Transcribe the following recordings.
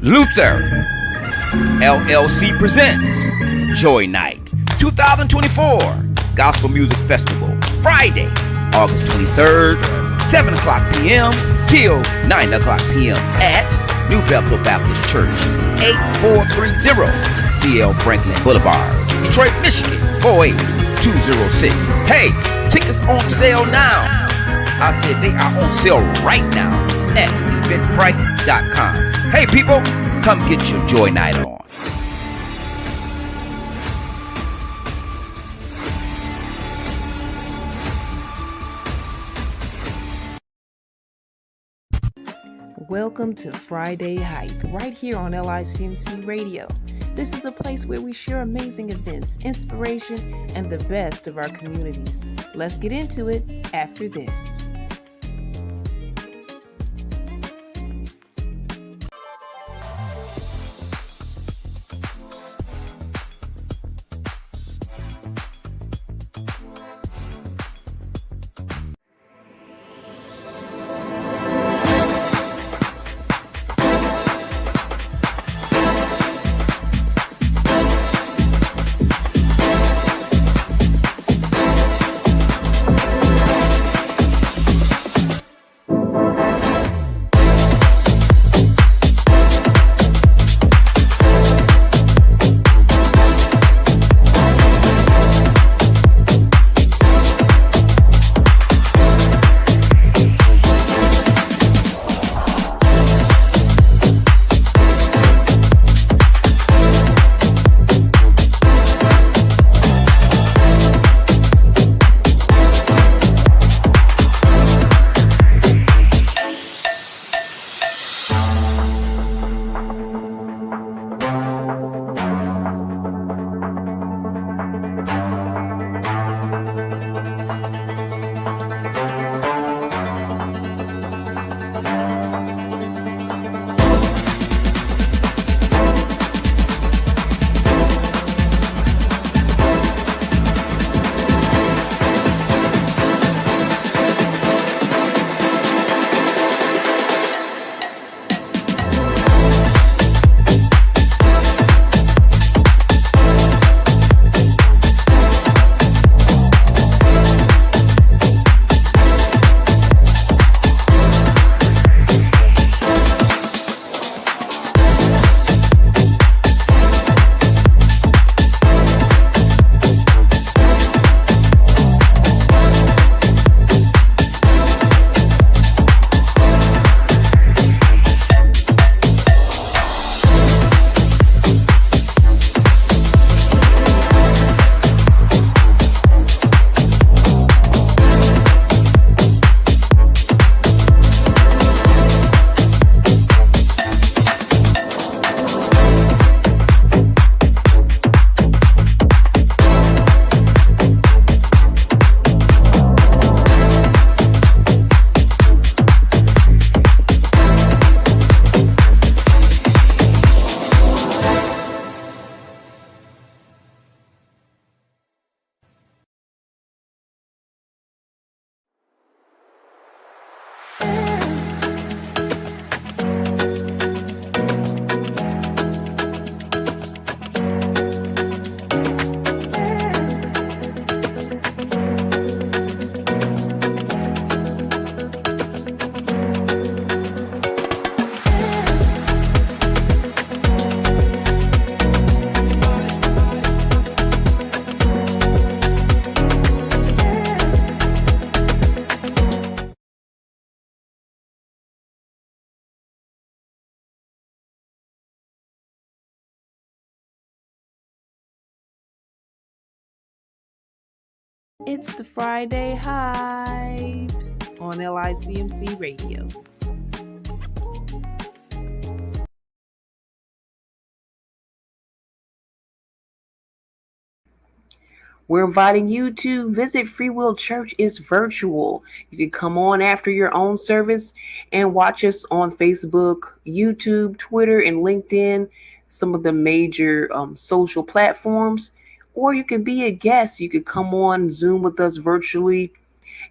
Luther LLC presents Joy Night 2024 Gospel Music Festival, Friday, August 23rd, 7 o'clock p.m. till 9 o'clock p.m. at New Bethel Baptist Church, 8430 C.L. Franklin Boulevard, Detroit, Michigan, 48206. Hey, tickets on sale now. I said they are on sale right now at eventbrite.com. Hey people, come get your Joy Night on. Welcome to Friday Hype, right here on LICMC Radio. This is the place where we share amazing events, inspiration, and the best of our communities. Let's get into it after this. It's the Friday Hype on LICMC Radio. We're inviting you to visit Free Will Church. It's virtual. You can come on after your own service and watch us on Facebook, YouTube, Twitter, and LinkedIn, some of the major social platforms. Or you can be a guest. You could come on Zoom with us virtually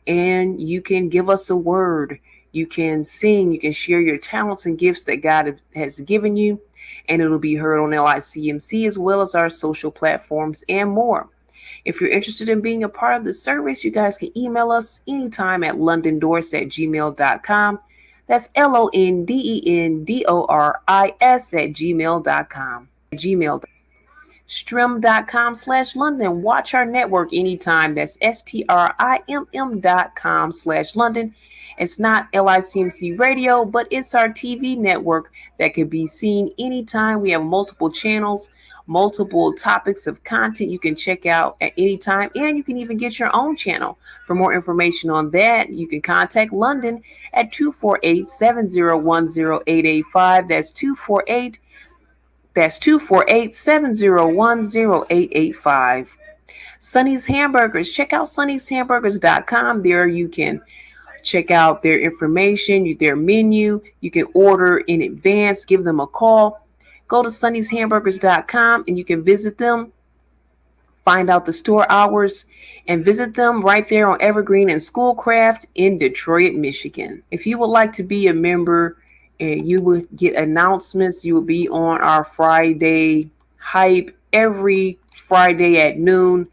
and you can give us a word. You can sing, you can share your talents and gifts that God has given you, and it'll be heard on LICMC as well as our social platforms and more. If you're interested in being a part of the service, you guys can email us anytime at londondoris@gmail.com. That's LONDENDORIS@gmail.com. Strim.com/London. Watch our network anytime. That's STRIMM.com/London. It's not LICMC radio, but it's our TV network that can be seen anytime. We have multiple channels, multiple topics of content you can check out at any time, and you can even get your own channel. For more information on that, you can contact London at 248-701-0885. That's 248-701-0885. Sonny's Hamburgers. Check out sunnyshamburgers.com. There you can check out their information, their menu. You can order in advance, give them a call. Go to sunnyshamburgers.com and you can visit them, find out the store hours, and visit them right there on Evergreen and Schoolcraft in Detroit, Michigan. If you would like to be a member and you will get announcements, you will be on our Friday hype every Friday at noon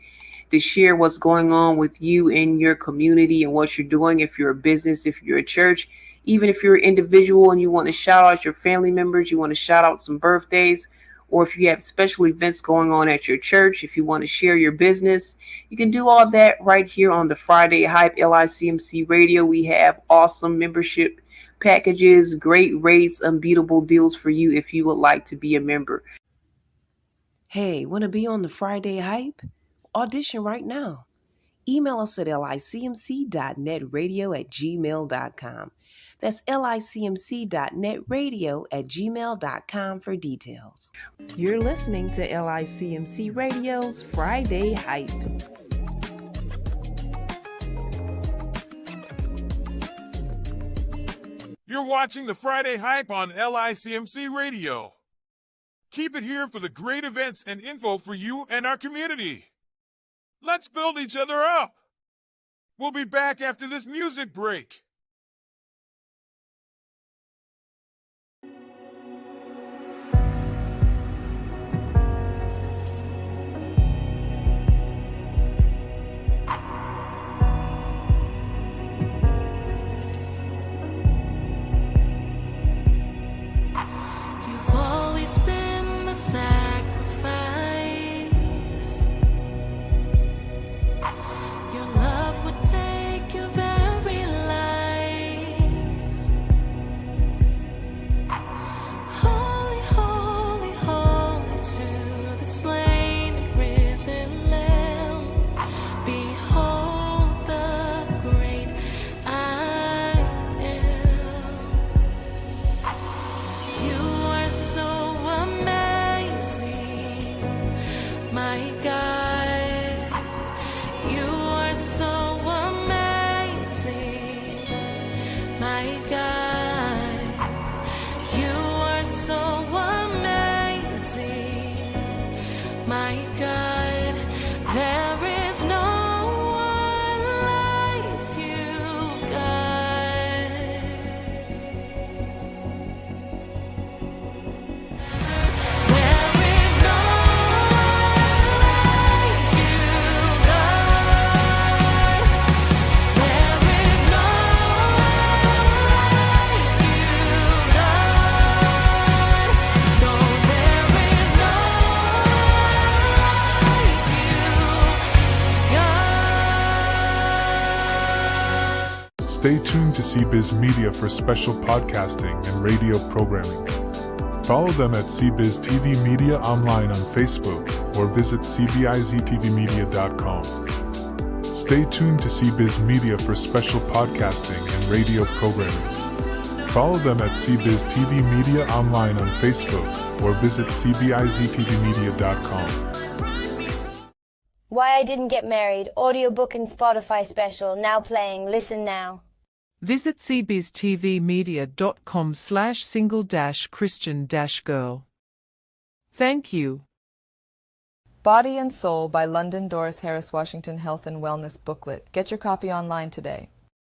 to share what's going on with you in your community and what you're doing. If you're a business, if you're a church, even if you're an individual and you want to shout out your family members, you want to shout out some birthdays, or if you have special events going on at your church, if you want to share your business, you can do all that right here on the Friday Hype LICMC Radio. We have awesome membership packages, great rates, unbeatable deals for you if you would like to be a member. Hey, want to be on the Friday Hype? Audition right now. Email us at licmc.netradio@gmail.com. That's licmc.netradio@gmail.com for details. You're listening to LICMC Radio's Friday Hype. You're watching the Friday Hype on LICMC Radio. Keep it here for the great events and info for you and our community. Let's build each other up. We'll be back after this music break. You've always been the sacrifice. Your love would take your very life. Holy, holy, holy to the slain and risen Lamb. Behold the great I am. You are so amazing, my God. You are so amazing, my God. You are so amazing, my God. There is no one like you, God. There is no one like you, God. There is no one like you, God. No, there is no one like you, God. Stay tuned to CBiz Media for special podcasting and radio programming. Follow them at CBiz TV Media online on Facebook or visit cbiztvmedia.com. Stay tuned to CBiz Media for special podcasting and radio programming. Follow them at CBiz TV Media online on Facebook or visit cbiztvmedia.com. Why I Didn't Get Married, audiobook and Spotify special, now playing, listen now. Visit cbiztvmedia.com/single-christian-girl. Thank you. Body and Soul by London Doris Harris Washington Health and Wellness Booklet. Get your copy online today.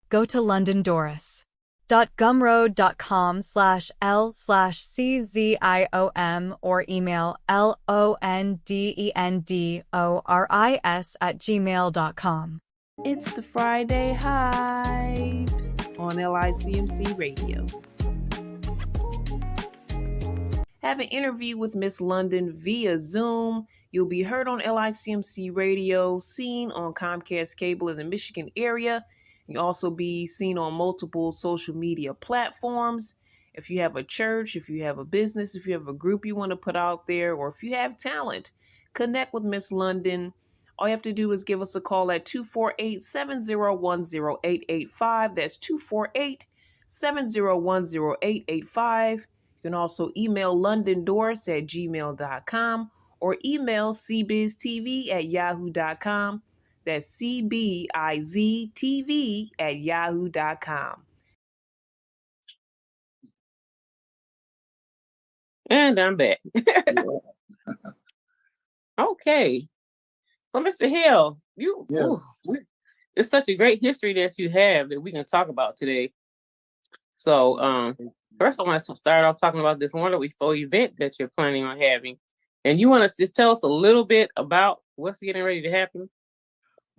Go to londondoris.com/book www.gumroad.com/L/CZIOM or email LONDENDORIS@gmail.com. It's the Friday Hype on LICMC Radio. Have an interview with Miss London via Zoom. You'll be heard on LICMC Radio, seen on Comcast Cable in the Michigan area. You'll also be seen on multiple social media platforms. If you have a church, if you have a business, if you have a group you want to put out there, or if you have talent, connect with Miss London. All you have to do is give us a call at 248-701-0885. That's 248-701-0885. You can also email londondoris@gmail.com or email cbiztv@yahoo.com. That's cbiztv@yahoo.com. And I'm back. Okay. So, Mr. Hill, it's such a great history that you have that we can talk about today. So, first I want to start off talking about this wonderful event that you're planning on having. And you want to just tell us a little bit about what's getting ready to happen?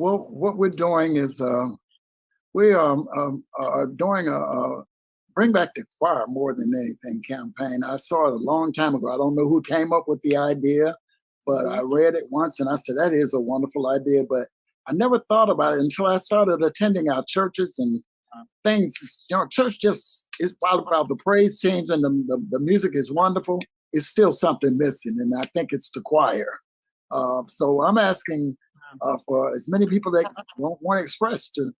Well, what we're doing is we are doing a Bring Back the Choir more than anything campaign. I saw it a long time ago. I don't know who came up with the idea, but I read it once and I said, that is a wonderful idea. But I never thought about it until I started attending our churches and things. You know, church just is while the praise teams and the music is wonderful, it's still something missing. And I think it's the choir. So I'm asking for as many people that want to express to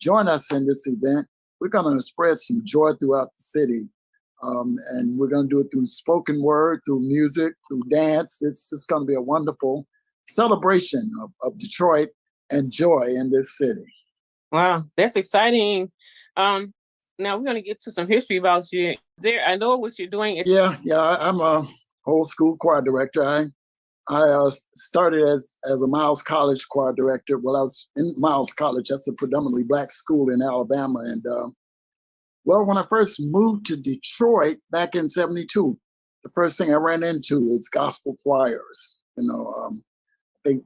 join us in this event. We're going to express some joy throughout the city. And we're going to do it through spoken word, through music, through dance. It's going to be a wonderful celebration of Detroit and joy in this city. Wow, that's exciting. Now we're going to get to some history about you. I know what you're doing. I'm a old school choir director. I started as a Miles College choir director. Well, I was in Miles College. That's a predominantly black school in Alabama. And when I first moved to Detroit back in '72, the first thing I ran into is gospel choirs. I think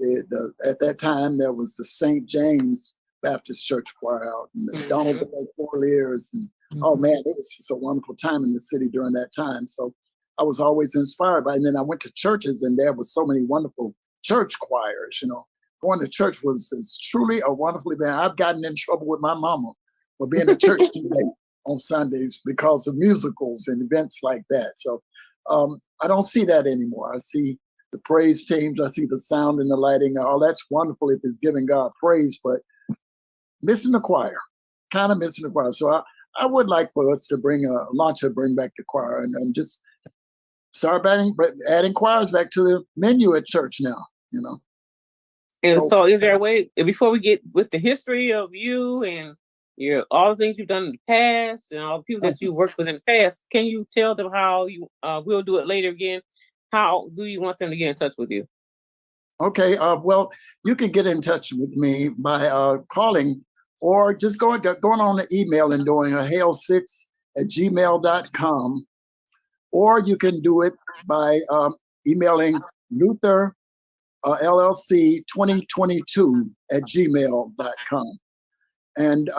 at that time there was the St. James Baptist Church Choir out in the Donald Fort and oh man, it was just a wonderful time in the city during that time. So I was always inspired by it. And then I went to churches and there was so many wonderful church choirs. Going to church was truly a wonderful event. I've gotten in trouble with my mama for being at church too late on Sundays because of musicals and events like that. So I don't see that anymore. I see the praise teams. I see the sound and the lighting. All that's wonderful if it's giving God praise, but missing the choir, kind of missing the choir. So I would like for us to Bring Back the Choir and just start adding choirs back to the menu at church now, And so is there a way, before we get with the history of you and all the things you've done in the past and all the people that you worked with in the past, can you tell them how you, we'll do it later again, how do you want them to get in touch with you? Okay, well, you can get in touch with me by calling or just going on the email and doing a hail6@gmail.com. Or you can do it by emailing Luther LLC 2022@gmail.com. And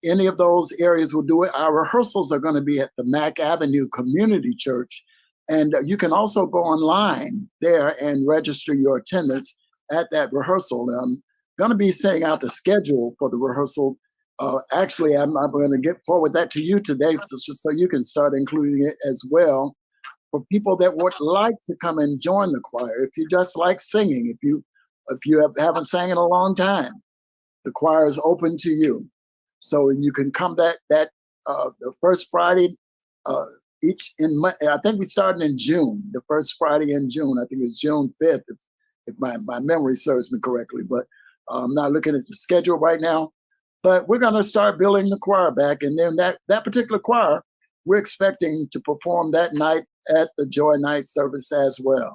any of those areas will do it. Our rehearsals are going to be at the Mack Avenue Community Church. And you can also go online there and register your attendance at that rehearsal. I'm going to be sending out the schedule for the rehearsal. Actually, I'm going to forward that to you today, just so you can start including it as well. For people that would like to come and join the choir, if you just like singing, if you haven't sang in a long time, the choir is open to you. So you can come the first Friday I think we started in June, the first Friday in June. I think it's June 5th, if my memory serves me correctly. But I'm not looking at the schedule right now. But we're going to start building the choir back, and then that particular choir, we're expecting to perform that night at the Joy Night service as well.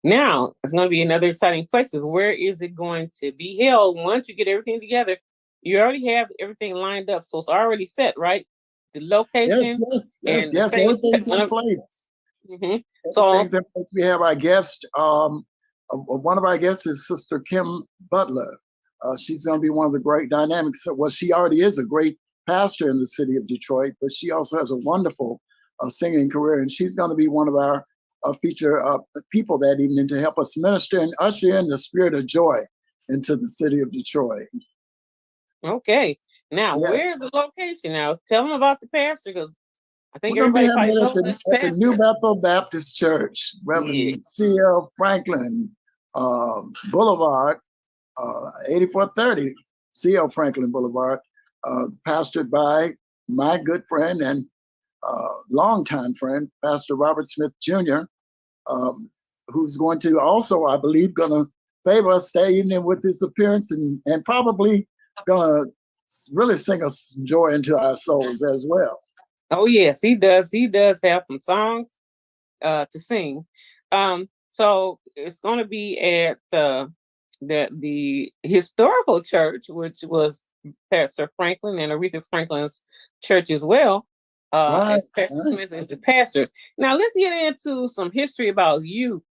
Now, it's going to be another exciting places. Where is it going to be held? Once you get everything together, you already have everything lined up, so it's already set, right? the location, and the things. Everything's in place. So Everything's in place. We have our guest. One of our guests is Sister Kim Butler. She's going to be one of the great dynamics. Well, she already is a great pastor in the city of Detroit, but she also has a wonderful singing career, and she's going to be one of our feature people that evening to help us minister and usher in the spirit of joy into the city of Detroit. Okay. Now, where's the location? Now, tell them about the pastor, because I think we're everybody going to be knows at this the pastor. New Bethel Baptist Church, Reverend C.L. Franklin Boulevard, 8430 C.L. Franklin Boulevard, pastored by my good friend and longtime friend, Pastor Robert Smith Jr., who's going to also, I believe, going to favor us that evening with his appearance and probably going to really sing us joy into our souls as well. Oh, yes, he does. He does have some songs to sing. So it's going to be at the historical church, which was Pastor Franklin and Aretha Franklin's church as well. As Pastor Smith is the pastor. Now let's get into some history about you.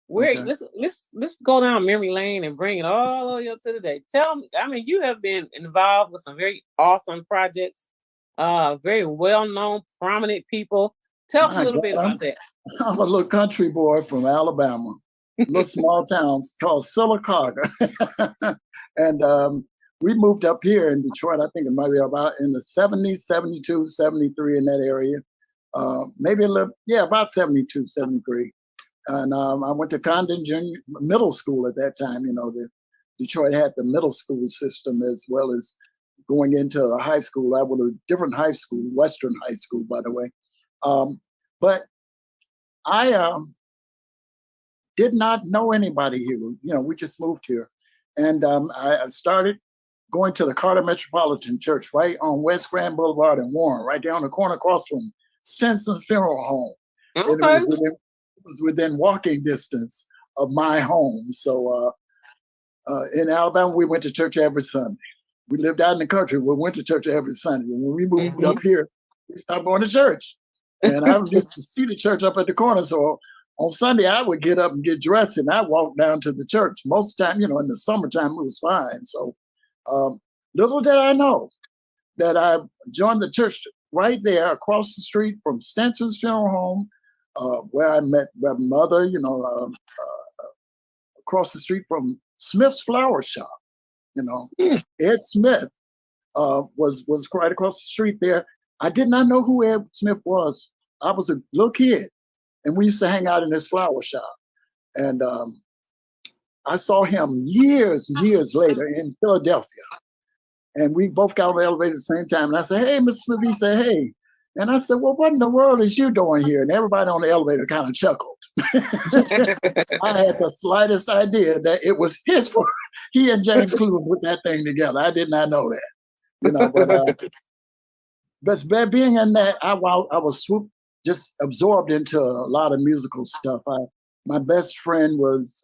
Let's go down memory lane and bring it all the way up to today. Tell me, I mean, you have been involved with some very awesome projects, very well-known, prominent people. Tell us a little bit about that. I'm a little country boy from Alabama, a little small town called Sylacauga. And we moved up here in Detroit, I think it might be about in the 70s, 72, 73 in that area. Maybe a little, about 72, 73. And I went to Condon Junior Middle School at that time. You know, Detroit had the middle school system as well as going into a high school. I was a different high school, Western High School, by the way. But I did not know anybody here. You know, we just moved here. And I started going to the Carter Metropolitan Church right on West Grand Boulevard in Warren, right there on the corner across from Simpson Funeral Home. Okay. It was within walking distance of my home. So in Alabama, we went to church every Sunday. We lived out in the country. We went to church every Sunday. When we moved up here, we stopped going to church. And I used to see the church up at the corner. So on Sunday, I would get up and get dressed and I walked down to the church. Most of the time, you know, in the summertime, it was fine. So little did I know that I joined the church right there across the street from Stenson's Funeral Home, where I met my mother, you know, across the street from Smith's Flower Shop. You know, Ed Smith was right across the street there. I did not know who Ed Smith was. I was a little kid, and we used to hang out in this flower shop. And I saw him years and years later in Philadelphia. And we both got on the elevator at the same time. And I said, "Hey, Mr. Smith." He said, "Hey." And I said, "Well, what in the world is you doing here?" And everybody on the elevator kind of chuckled. I had the slightest idea that it was his work. He and James Cleveland put that thing together. I did not know that. You know, but being in that, I was just absorbed into a lot of musical stuff. My best friend was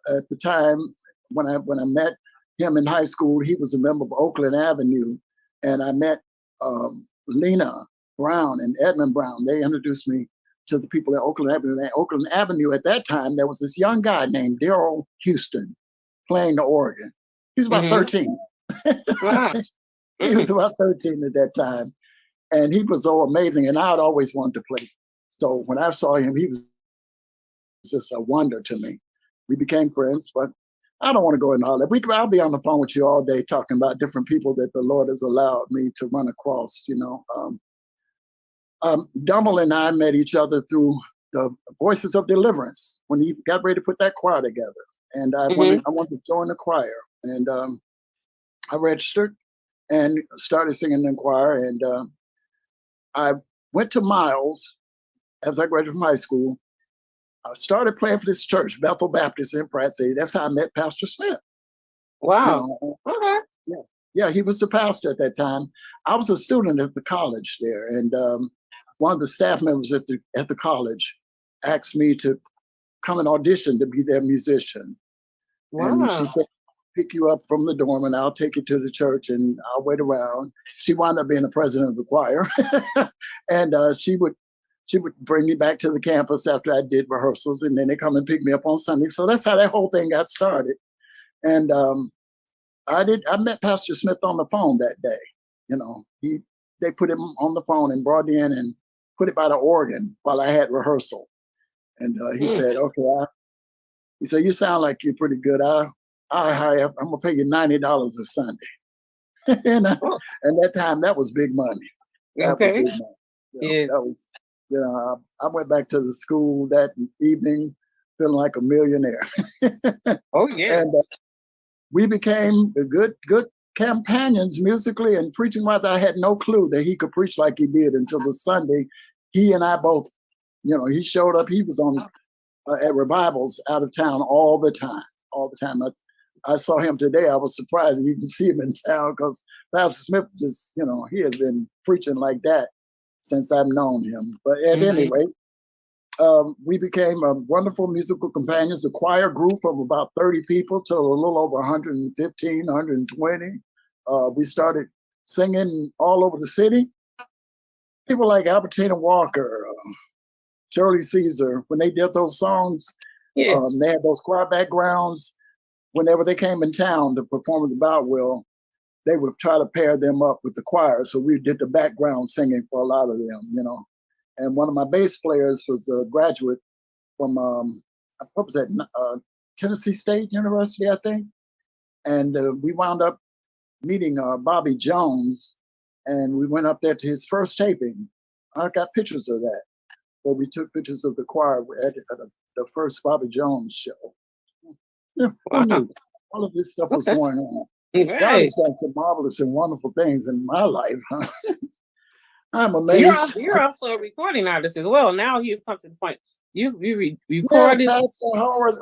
at the time when I met him in high school. He was a member of Oakland Avenue, and I met Lena Brown and Edmund Brown. They introduced me to the people at Oakland Avenue. And Oakland Avenue at that time, there was this young guy named Daryl Houston playing the organ. He was about 13. Wow. He was about 13 at that time. And he was so amazing. And I had always wanted to play. So when I saw him, he was just a wonder to me. We became friends, but I don't want to go into all that. I'll be on the phone with you all day talking about different people that the Lord has allowed me to run across, you know. Dummel and I met each other through the Voices of Deliverance when he got ready to put that choir together. And I wanted to join the choir. And I registered and started singing in the choir. And I went to Miles as I graduated from high school. I started playing for this church, Bethel Baptist in Pratt City. That's how I met Pastor Smith. Wow. You know, yeah, he was the pastor at that time. I was a student at the college there, and one of the staff members at the college asked me to come and audition to be their musician. Wow. And she said, pick you up from the dorm and I'll take you to the church and I'll wait around. She wound up being the president of the choir. And she would bring me back to the campus after I did rehearsals, and then they come and pick me up on Sunday. So that's how that whole thing got started. And I met Pastor Smith on the phone that day. You know, they put him on the phone and brought in and put it by the organ while I had rehearsal. And he said, okay, he said, you sound like you're pretty good. I'm gonna pay you $90 a Sunday. And at that time, that was big money. Okay. Big money. Yes. That was, I went back to the school that evening feeling like a millionaire. Oh, yes. And we became good companions musically and preaching wise. I had no clue that he could preach like he did until the Sunday. He and I both, he showed up. He was on at revivals out of town all the time. I saw him today. I was surprised to even see him in town because Pastor Smith just, he has been preaching like that since I've known him. But at any rate, we became wonderful musical companions, a choir group of about 30 people to a little over 115, 120. We started singing all over the city. People like Albertina Walker, Shirley Caesar, when they did those songs, they had those choir backgrounds. Whenever they came in town to perform at the Boutwell, they would try to pair them up with the choir. So we did the background singing for a lot of them, And one of my bass players was a graduate from, what was that, Tennessee State University, I think. And we wound up meeting Bobby Jones, and we went up there to his first taping. I got pictures of that, where we took pictures of the choir at the first Bobby Jones show. Yeah, wow. All of this stuff was going on. Right. God has done some marvelous and wonderful things in my life. Huh? I'm amazed. You're also a recording artist as well. Now you've come to the point. You recorded. Yeah, Pastor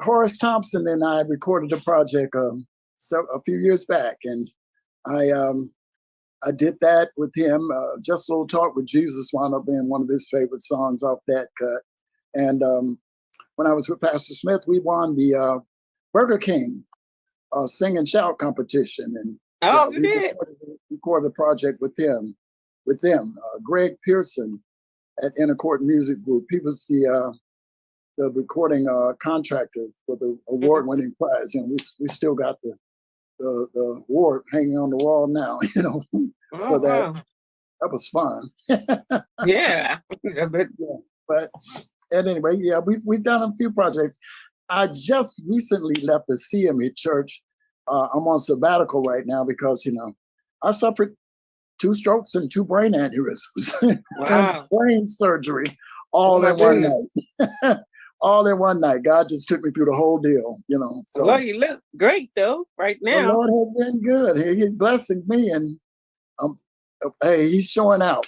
Horace Thompson and I recorded a project a few years back, and I did that with him. Just a Little Talk with Jesus wound up being one of his favorite songs off that cut. And when I was with Pastor Smith, we won the Burger King Sing and Shout competition, and you did recorded a project with them. Greg Pearson at Inner Court Music Group. He was the recording contractor for the award-winning prize, and we still got the award hanging on the wall now. For that. Wow. That was fun. Yeah. But at any rate, we've done a few projects. I just recently left the CME Church. I'm on sabbatical right now because, I suffered 2 strokes and 2 brain aneurysms. Wow. And brain surgery all in one night. All in one night. God just took me through the whole deal, So, well, you look great, though, right now. The Lord has been good. He's blessing me, and hey, he's showing out.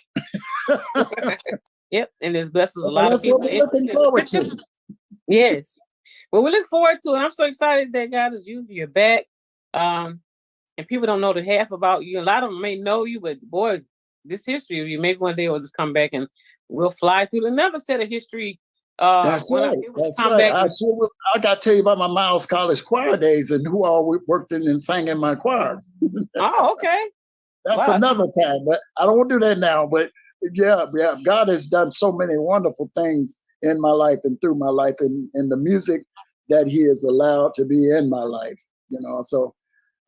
Yep, and this blesses a lot of people. That's what we're looking forward to. Yes. Well, we look forward to it. I'm so excited that God is using you back. And people don't know the half about you. A lot of them may know you, but boy, this history of you, maybe one day we'll just come back and we'll fly through another set of history. That's right. I got to tell you about my Miles College choir days and who all worked in and sang in my choir. Oh, okay. That's another time, but I don't want to do that now. But yeah, God has done so many wonderful things in my life and through my life and in the music that he has allowed to be in my life, So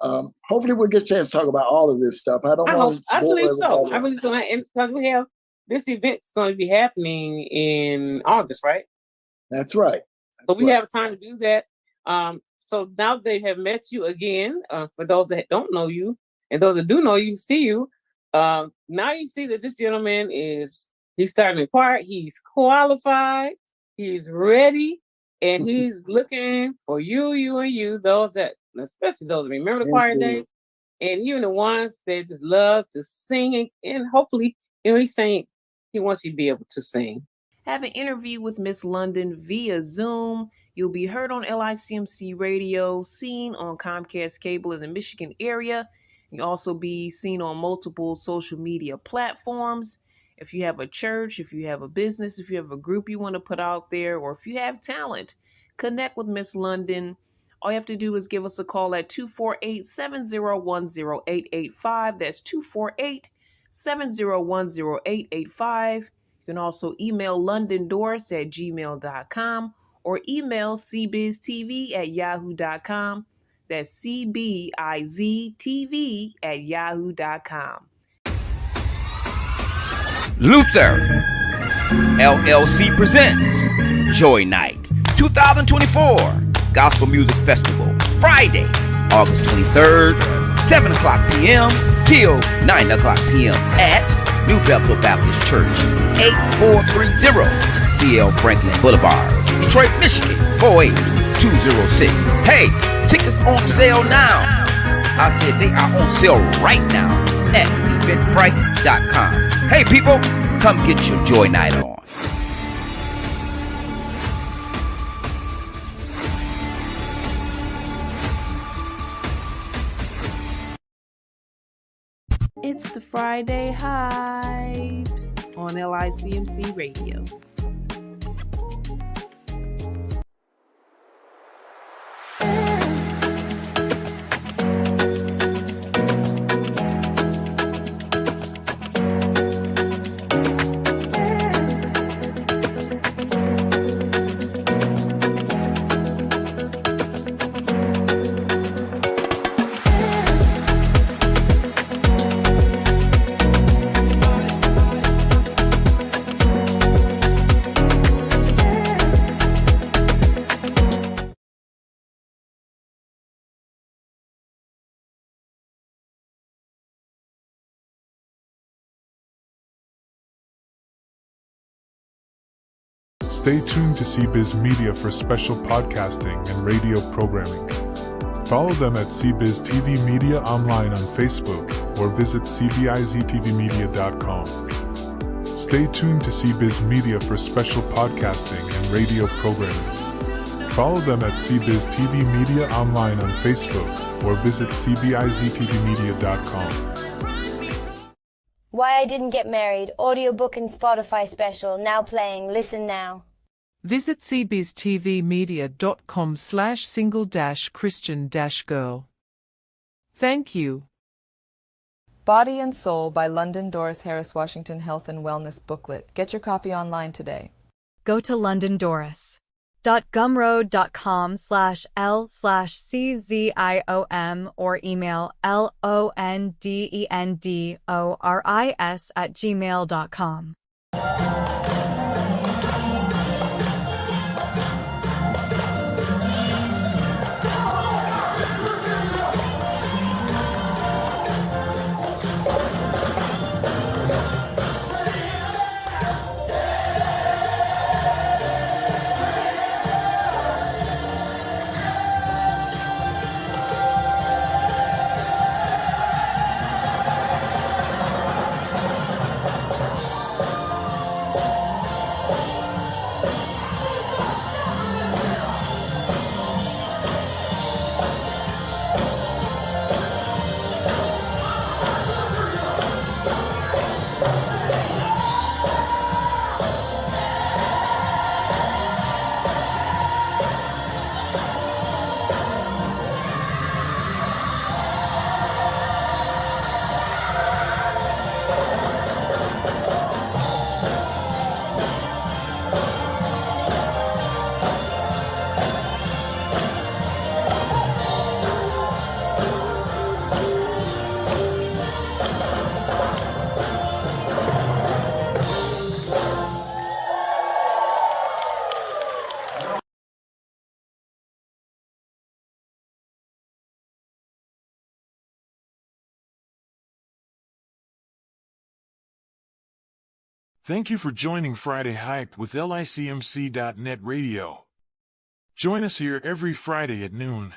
hopefully we'll get a chance to talk about all of this stuff. I believe so. And because we have this event's going to be happening in August, right? That's right. So we have time to do that. So now they have met you again. For those that don't know you, and those that do know you, see you. Now you see that this gentleman he's starting to choir. He's qualified. He's ready, and he's looking for you, those that, especially those that remember the choir days, and even the ones that just love to sing, and hopefully, he's saying he wants you to be able to sing. Have an interview with Miss London via Zoom. You'll be heard on LICMC radio, seen on Comcast Cable in the Michigan area. You'll also be seen on multiple social media platforms. If you have a church, if you have a business, if you have a group you want to put out there, or if you have talent, connect with Miss London All you have to do is give us a call at 248-701-0885. That's 248-701-0885. You can also email londondoris@gmail.com or email cbiztv@yahoo.com. That's cbiztv@yahoo.com. Luther LLC presents Joy Night 2024 Gospel Music Festival, Friday, August 23rd, 7 o'clock p.m. till 9 o'clock p.m. at New Bethel Baptist Church, 8430 C.L. Franklin Boulevard, Detroit, Michigan, 48206. Hey, tickets on sale now. I said they are on sale right now at eventbrite.com. Hey people, come get your Joy Night on. It's the Friday Hype on LICMC Radio. Stay tuned to CBiz Media for special podcasting and radio programming. Follow them at CBiz TV Media online on Facebook or visit cbiztvmedia.com. Stay tuned to CBiz Media for special podcasting and radio programming. Follow them at CBiz TV Media online on Facebook or visit cbiztvmedia.com. Why I Didn't Get Married, audiobook and Spotify special, now playing. Listen now. Visit cbiztvmedia.com/single-christian-girl. Thank you. Body and Soul by London Doris Harris Washington Health and Wellness Booklet. Get your copy online today. Go to londondoris.gumroad.com/l/cziom or email londendoris@gmail.com. Thank you for joining Friday Hype with LICMC.net Radio. Join us here every Friday at noon.